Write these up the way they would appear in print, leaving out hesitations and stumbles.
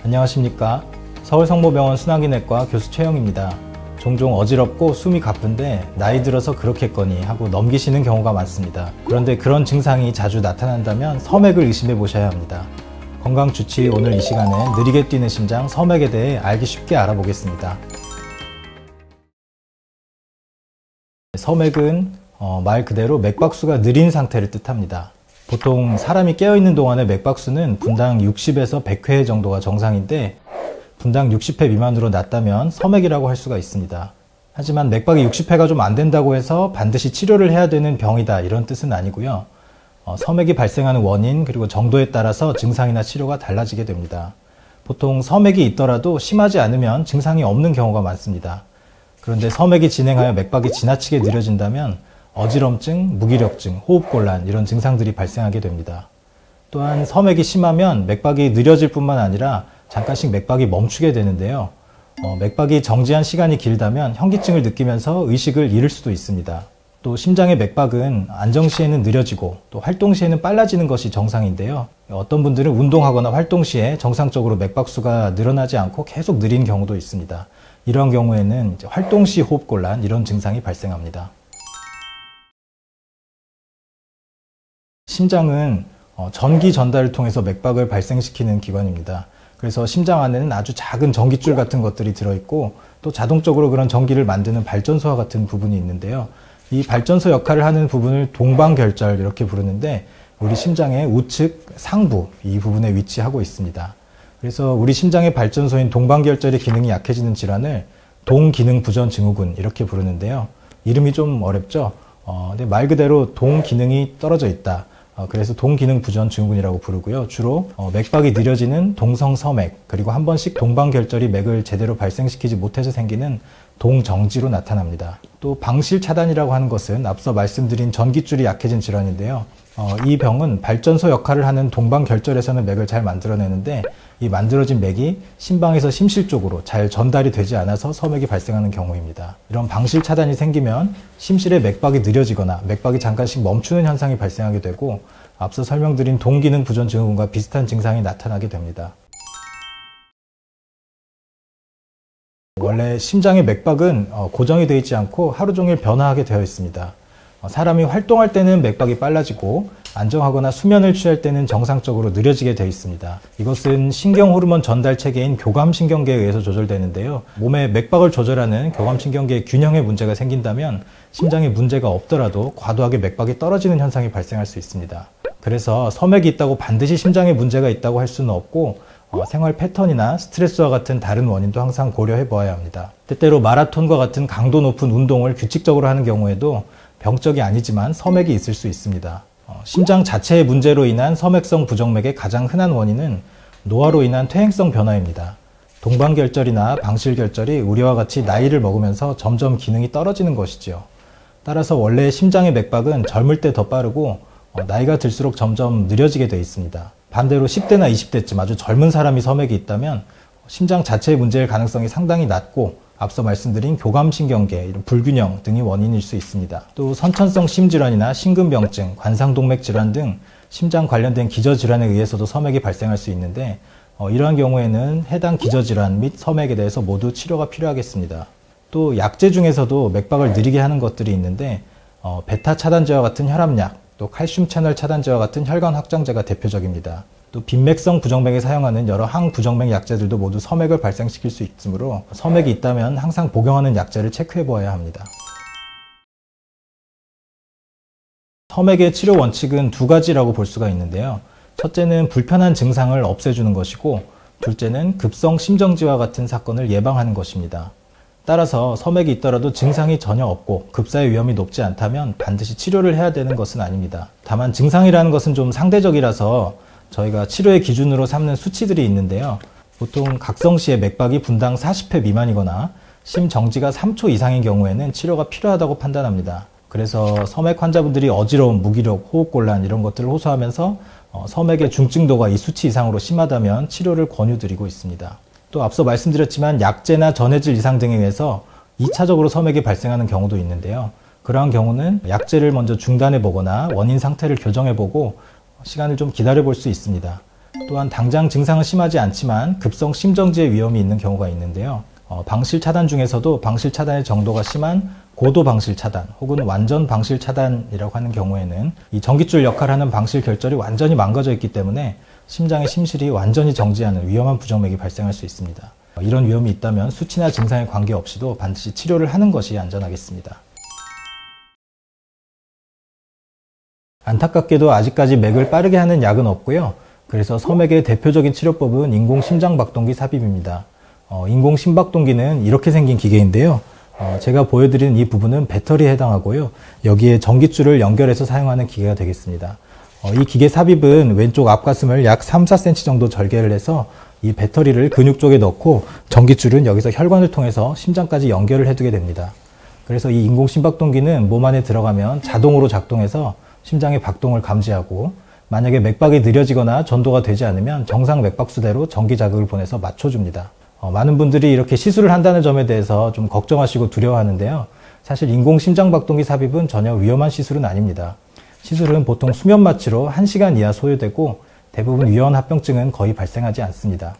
안녕하십니까. 서울성모병원 순환기내과 교수 최영입니다. 종종 어지럽고 숨이 가쁜데 나이 들어서 그렇겠거니 하고 넘기시는 경우가 많습니다. 그런데 그런 증상이 자주 나타난다면 섬액을 의심해 보셔야 합니다. 건강주치 오늘 이 시간에 느리게 뛰는 심장 섬액에 대해 알기 쉽게 알아보겠습니다. 섬액은 말 그대로 맥박수가 느린 상태를 뜻합니다. 보통 사람이 깨어있는 동안의 맥박수는 분당 60에서 100회 정도가 정상인데 분당 60회 미만으로 낮다면 섬액이라고 할 수가 있습니다. 하지만 맥박이 60회가 좀 안 된다고 해서 반드시 치료를 해야 되는 병이다 이런 뜻은 아니고요. 섬액이 발생하는 원인 그리고 정도에 따라서 증상이나 치료가 달라지게 됩니다. 보통 섬액이 있더라도 심하지 않으면 증상이 없는 경우가 많습니다. 그런데 섬액이 진행하여 맥박이 지나치게 느려진다면 어지럼증, 무기력증, 호흡곤란 이런 증상들이 발생하게 됩니다. 또한 섬액이 심하면 맥박이 느려질 뿐만 아니라 잠깐씩 맥박이 멈추게 되는데요. 맥박이 정지한 시간이 길다면 현기증을 느끼면서 의식을 잃을 수도 있습니다. 또 심장의 맥박은 안정 시에는 느려지고 또 활동 시에는 빨라지는 것이 정상인데요. 어떤 분들은 운동하거나 활동 시에 정상적으로 맥박수가 늘어나지 않고 계속 느린 경우도 있습니다. 이런 경우에는 활동 시 호흡곤란 이런 증상이 발생합니다. 심장은 전기 전달을 통해서 맥박을 발생시키는 기관입니다. 그래서 심장 안에는 아주 작은 전깃줄 같은 것들이 들어있고 또 자동적으로 그런 전기를 만드는 발전소와 같은 부분이 있는데요. 이 발전소 역할을 하는 부분을 동방결절 이렇게 부르는데 우리 심장의 우측 상부 이 부분에 위치하고 있습니다. 그래서 우리 심장의 발전소인 동방결절의 기능이 약해지는 질환을 동기능부전증후군 이렇게 부르는데요. 이름이 좀 어렵죠? 근데 말 그대로 동기능이 떨어져 있다. 그래서 동기능부전증후군이라고 부르고요. 주로 맥박이 느려지는 동성섬액 그리고 한 번씩 동방결절이 맥을 제대로 발생시키지 못해서 생기는 동정지로 나타납니다. 또 방실차단이라고 하는 것은 앞서 말씀드린 전깃줄이 약해진 질환인데요. 이 병은 발전소 역할을 하는 동방결절에서는 맥을 잘 만들어내는데 이 만들어진 맥이 심방에서 심실 쪽으로 잘 전달이 되지 않아서 섬액이 발생하는 경우입니다. 이런 방실차단이 생기면 심실의 맥박이 느려지거나 맥박이 잠깐씩 멈추는 현상이 발생하게 되고 앞서 설명드린 동기능부전증후군과 비슷한 증상이 나타나게 됩니다. 원래 심장의 맥박은 고정이 되어 있지 않고 하루 종일 변화하게 되어 있습니다. 사람이 활동할 때는 맥박이 빨라지고 안정하거나 수면을 취할 때는 정상적으로 느려지게 되어 있습니다. 이것은 신경호르몬 전달 체계인 교감신경계에 의해서 조절되는데요. 몸의 맥박을 조절하는 교감신경계의 균형에 문제가 생긴다면 심장에 문제가 없더라도 과도하게 맥박이 떨어지는 현상이 발생할 수 있습니다. 그래서 섬액이 있다고 반드시 심장에 문제가 있다고 할 수는 없고 생활 패턴이나 스트레스와 같은 다른 원인도 항상 고려해 보아야 합니다. 때때로 마라톤과 같은 강도 높은 운동을 규칙적으로 하는 경우에도 병적이 아니지만 섬액이 있을 수 있습니다. 심장 자체의 문제로 인한 섬액성 부정맥의 가장 흔한 원인은 노화로 인한 퇴행성 변화입니다. 동방결절이나 방실결절이 우리와 같이 나이를 먹으면서 점점 기능이 떨어지는 것이지요. 따라서 원래 심장의 맥박은 젊을 때 더 빠르고 나이가 들수록 점점 느려지게 되어 있습니다. 반대로 10대나 20대쯤 아주 젊은 사람이 섬액이 있다면 심장 자체의 문제일 가능성이 상당히 낮고 앞서 말씀드린 교감신경계, 이런 불균형 등이 원인일 수 있습니다. 또 선천성 심질환이나 심근병증, 관상동맥 질환 등 심장 관련된 기저질환에 의해서도 섬액이 발생할 수 있는데 이러한 경우에는 해당 기저질환 및 섬액에 대해서 모두 치료가 필요하겠습니다. 또 약제 중에서도 맥박을 느리게 하는 것들이 있는데 베타 차단제와 같은 혈압약, 또 칼슘 채널 차단제와 같은 혈관 확장제가 대표적입니다. 또 빈맥성 부정맥에 사용하는 여러 항부정맥 약제들도 모두 섬액을 발생시킬 수 있으므로 섬액이 있다면 항상 복용하는 약제를 체크해 보아야 합니다. 섬액의 치료 원칙은 두 가지라고 볼 수가 있는데요. 첫째는 불편한 증상을 없애주는 것이고 둘째는 급성 심정지와 같은 사건을 예방하는 것입니다. 따라서 섬액이 있더라도 증상이 전혀 없고 급사의 위험이 높지 않다면 반드시 치료를 해야 되는 것은 아닙니다. 다만 증상이라는 것은 좀 상대적이라서 저희가 치료의 기준으로 삼는 수치들이 있는데요. 보통 각성시에 맥박이 분당 40회 미만이거나 심정지가 3초 이상인 경우에는 치료가 필요하다고 판단합니다. 그래서 섬액 환자분들이 어지러움, 무기력, 호흡곤란 이런 것들을 호소하면서 섬액의 중증도가 이 수치 이상으로 심하다면 치료를 권유드리고 있습니다. 또 앞서 말씀드렸지만 약제나 전해질 이상 등에 의해서 2차적으로 섬액이 발생하는 경우도 있는데요. 그러한 경우는 약제를 먼저 중단해 보거나 원인 상태를 교정해 보고 시간을 좀 기다려 볼 수 있습니다. 또한 당장 증상은 심하지 않지만 급성 심정지의 위험이 있는 경우가 있는데요. 방실 차단 중에서도 방실 차단의 정도가 심한 고도 방실 차단 혹은 완전 방실 차단이라고 하는 경우에는 이 전깃줄 역할을 하는 방실 결절이 완전히 망가져 있기 때문에 심장의 심실이 완전히 정지하는 위험한 부정맥이 발생할 수 있습니다. 이런 위험이 있다면 수치나 증상에 관계없이도 반드시 치료를 하는 것이 안전하겠습니다. 안타깝게도 아직까지 맥을 빠르게 하는 약은 없고요. 그래서 섬액의 대표적인 치료법은 인공심장박동기 삽입입니다. 인공심박동기는 이렇게 생긴 기계인데요. 제가 보여드리는 이 부분은 배터리에 해당하고요. 여기에 전깃줄을 연결해서 사용하는 기계가 되겠습니다. 이 기계 삽입은 왼쪽 앞가슴을 약 3, 4cm 정도 절개를 해서 이 배터리를 근육 쪽에 넣고 전깃줄은 여기서 혈관을 통해서 심장까지 연결을 해두게 됩니다. 그래서 이 인공심박동기는 몸 안에 들어가면 자동으로 작동해서 심장의 박동을 감지하고 만약에 맥박이 느려지거나 전도가 되지 않으면 정상 맥박수대로 전기 자극을 보내서 맞춰줍니다. 많은 분들이 이렇게 시술을 한다는 점에 대해서 좀 걱정하시고 두려워하는데요. 사실 인공심장박동기 삽입은 전혀 위험한 시술은 아닙니다. 시술은 보통 수면 마취로 1시간 이하 소요되고 대부분 위험 합병증은 거의 발생하지 않습니다.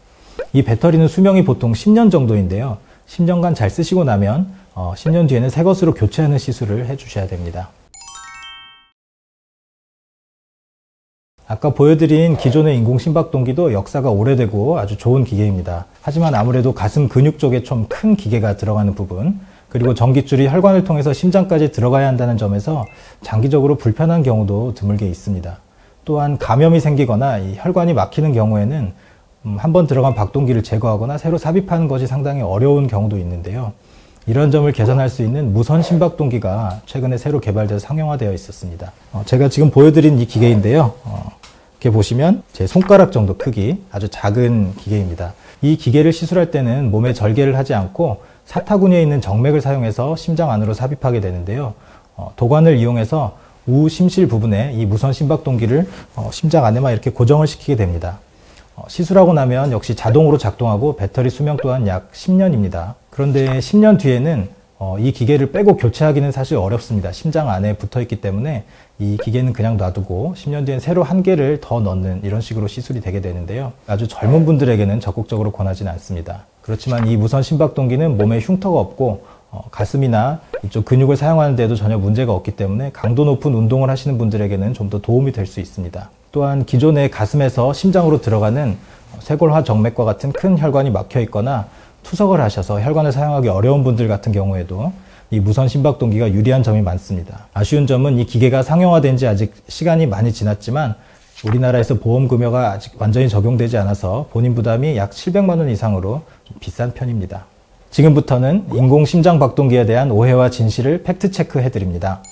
이 배터리는 수명이 보통 10년 정도인데요. 10년간 잘 쓰시고 나면 10년 뒤에는 새 것으로 교체하는 시술을 해주셔야 됩니다. 아까 보여드린 기존의 인공심박동기도 역사가 오래되고 아주 좋은 기계입니다. 하지만 아무래도 가슴 근육 쪽에 좀 큰 기계가 들어가는 부분, 그리고 전깃줄이 혈관을 통해서 심장까지 들어가야 한다는 점에서 장기적으로 불편한 경우도 드물게 있습니다. 또한 감염이 생기거나 이 혈관이 막히는 경우에는 한번 들어간 박동기를 제거하거나 새로 삽입하는 것이 상당히 어려운 경우도 있는데요. 이런 점을 개선할 수 있는 무선 심박동기가 최근에 새로 개발돼서 상용화되어 있었습니다. 제가 지금 보여드린 이 기계인데요. 이렇게 보시면 제 손가락 정도 크기, 아주 작은 기계입니다. 이 기계를 시술할 때는 몸에 절개를 하지 않고 사타구니에 있는 정맥을 사용해서 심장 안으로 삽입하게 되는데요. 도관을 이용해서 우심실 부분에 이 무선 심박동기를 심장 안에만 이렇게 고정을 시키게 됩니다. 시술하고 나면 역시 자동으로 작동하고 배터리 수명 또한 약 10년입니다. 그런데 10년 뒤에는 이 기계를 빼고 교체하기는 사실 어렵습니다. 심장 안에 붙어 있기 때문에 이 기계는 그냥 놔두고 10년 뒤엔 새로 한 개를 더 넣는 이런 식으로 시술이 되게 되는데요. 아주 젊은 분들에게는 적극적으로 권하지는 않습니다. 그렇지만 이 무선 심박동기는 몸에 흉터가 없고 가슴이나 이쪽 근육을 사용하는 데도 전혀 문제가 없기 때문에 강도 높은 운동을 하시는 분들에게는 좀 더 도움이 될 수 있습니다. 또한 기존의 가슴에서 심장으로 들어가는 쇄골화 정맥과 같은 큰 혈관이 막혀 있거나 투석을 하셔서 혈관을 사용하기 어려운 분들 같은 경우에도 이 무선 심박동기가 유리한 점이 많습니다. 아쉬운 점은 이 기계가 상용화된 지 아직 시간이 많이 지났지만 우리나라에서 보험금여가 아직 완전히 적용되지 않아서 본인 부담이 약 700만 원 이상으로 좀 비싼 편입니다. 지금부터는 인공심장박동기에 대한 오해와 진실을 팩트체크 해드립니다.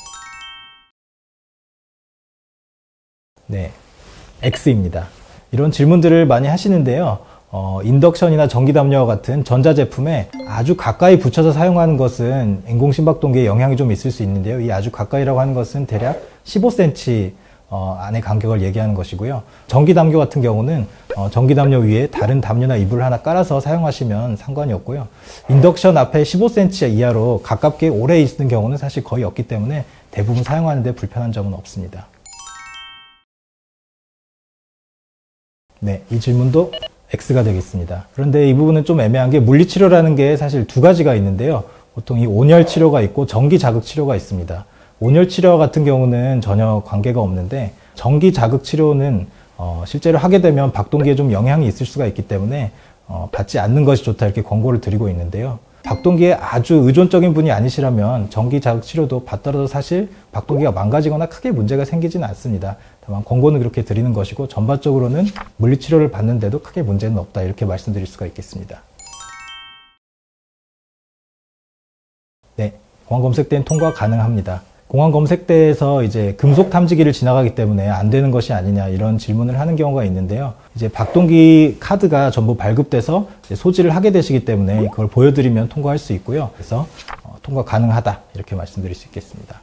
네, X입니다. 이런 질문들을 많이 하시는데요. 인덕션이나 전기담요와 같은 전자제품에 아주 가까이 붙여서 사용하는 것은 인공심박동기에 영향이 좀 있을 수 있는데요. 이 아주 가까이라고 하는 것은 대략 15cm 안의 간격을 얘기하는 것이고요. 전기담요 같은 경우는 전기담요 위에 다른 담요나 이불을 하나 깔아서 사용하시면 상관이 없고요. 인덕션 앞에 15cm 이하로 가깝게 오래 있는 경우는 사실 거의 없기 때문에 대부분 사용하는데 불편한 점은 없습니다. 네, 이 질문도 X가 되겠습니다. 그런데 이 부분은 좀 애매한 게 물리치료라는 게 사실 두 가지가 있는데요. 보통 이 온열 치료가 있고 전기 자극 치료가 있습니다. 온열 치료와 같은 경우는 전혀 관계가 없는데 전기 자극 치료는 실제로 하게 되면 박동기에 좀 영향이 있을 수가 있기 때문에 받지 않는 것이 좋다 이렇게 권고를 드리고 있는데요. 박동기에 아주 의존적인 분이 아니시라면 전기 자극 치료도 받더라도 사실 박동기가 망가지거나 크게 문제가 생기지는 않습니다. 다만 권고는 그렇게 드리는 것이고 전반적으로는 물리치료를 받는데도 크게 문제는 없다 이렇게 말씀드릴 수가 있겠습니다. 네, 공항검색대는 통과 가능합니다. 공항검색대에서 이제 금속 탐지기를 지나가기 때문에 안 되는 것이 아니냐 이런 질문을 하는 경우가 있는데요. 이제 박동기 카드가 전부 발급돼서 이제 소지를 하게 되시기 때문에 그걸 보여드리면 통과할 수 있고요. 그래서 통과 가능하다 이렇게 말씀드릴 수 있겠습니다.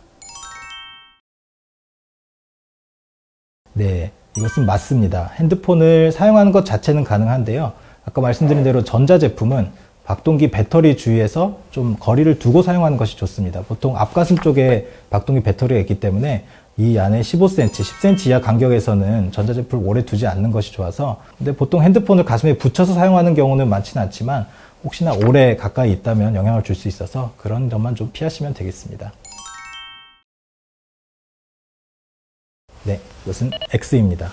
네, 이것은 맞습니다. 핸드폰을 사용하는 것 자체는 가능한데요. 아까 말씀드린 대로 전자제품은 박동기 배터리 주위에서 좀 거리를 두고 사용하는 것이 좋습니다. 보통 앞가슴 쪽에 박동기 배터리가 있기 때문에 이 안에 15cm, 10cm 이하 간격에서는 전자제품을 오래 두지 않는 것이 좋아서, 근데 보통 핸드폰을 가슴에 붙여서 사용하는 경우는 많지는 않지만 혹시나 오래 가까이 있다면 영향을 줄 수 있어서 그런 점만 좀 피하시면 되겠습니다. 네, 이것은 X입니다.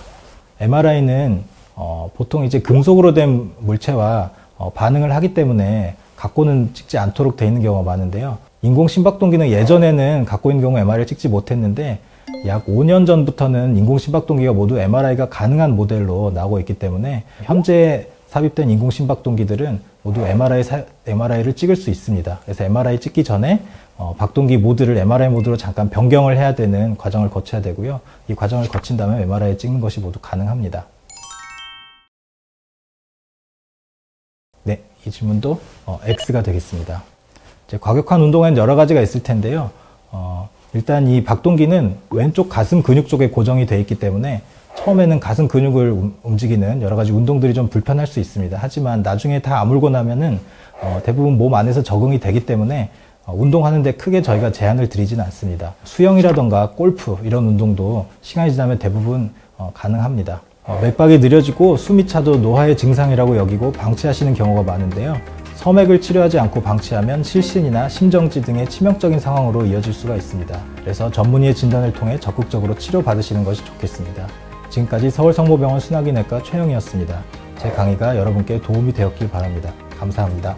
MRI는 보통 이제 금속으로 된 물체와 반응을 하기 때문에 갖고는 찍지 않도록 되어 있는 경우가 많은데요. 인공 심박동기는 예전에는 갖고 있는 경우 MRI를 찍지 못했는데 약 5년 전부터는 인공 심박동기가 모두 MRI가 가능한 모델로 나오고 있기 때문에 현재 삽입된 인공 심박동기들은 모두 MRI를 찍을 수 있습니다. 그래서 MRI 찍기 전에 박동기 모드를 MRI 모드로 잠깐 변경을 해야 되는 과정을 거쳐야 되고요. 이 과정을 거친 다음에 MRI 찍는 것이 모두 가능합니다. 네, 이 질문도 X가 되겠습니다. 이제 과격한 운동에는 여러 가지가 있을 텐데요. 일단 이 박동기는 왼쪽 가슴 근육 쪽에 고정이 되어 있기 때문에 처음에는 가슴 근육을 움직이는 여러 가지 운동들이 좀 불편할 수 있습니다. 하지만 나중에 다 아물고 나면은 대부분 몸 안에서 적응이 되기 때문에 운동하는데 크게 저희가 제한을 드리지는 않습니다. 수영이라던가 골프 이런 운동도 시간이 지나면 대부분 가능합니다. 맥박이 느려지고 숨이 차도 노화의 증상이라고 여기고 방치하시는 경우가 많은데요. 섬액을 치료하지 않고 방치하면 실신이나 심정지 등의 치명적인 상황으로 이어질 수가 있습니다. 그래서 전문의의 진단을 통해 적극적으로 치료받으시는 것이 좋겠습니다. 지금까지 서울성모병원 순하기내과 최영이었습니다. 제 강의가 여러분께 도움이 되었길 바랍니다. 감사합니다.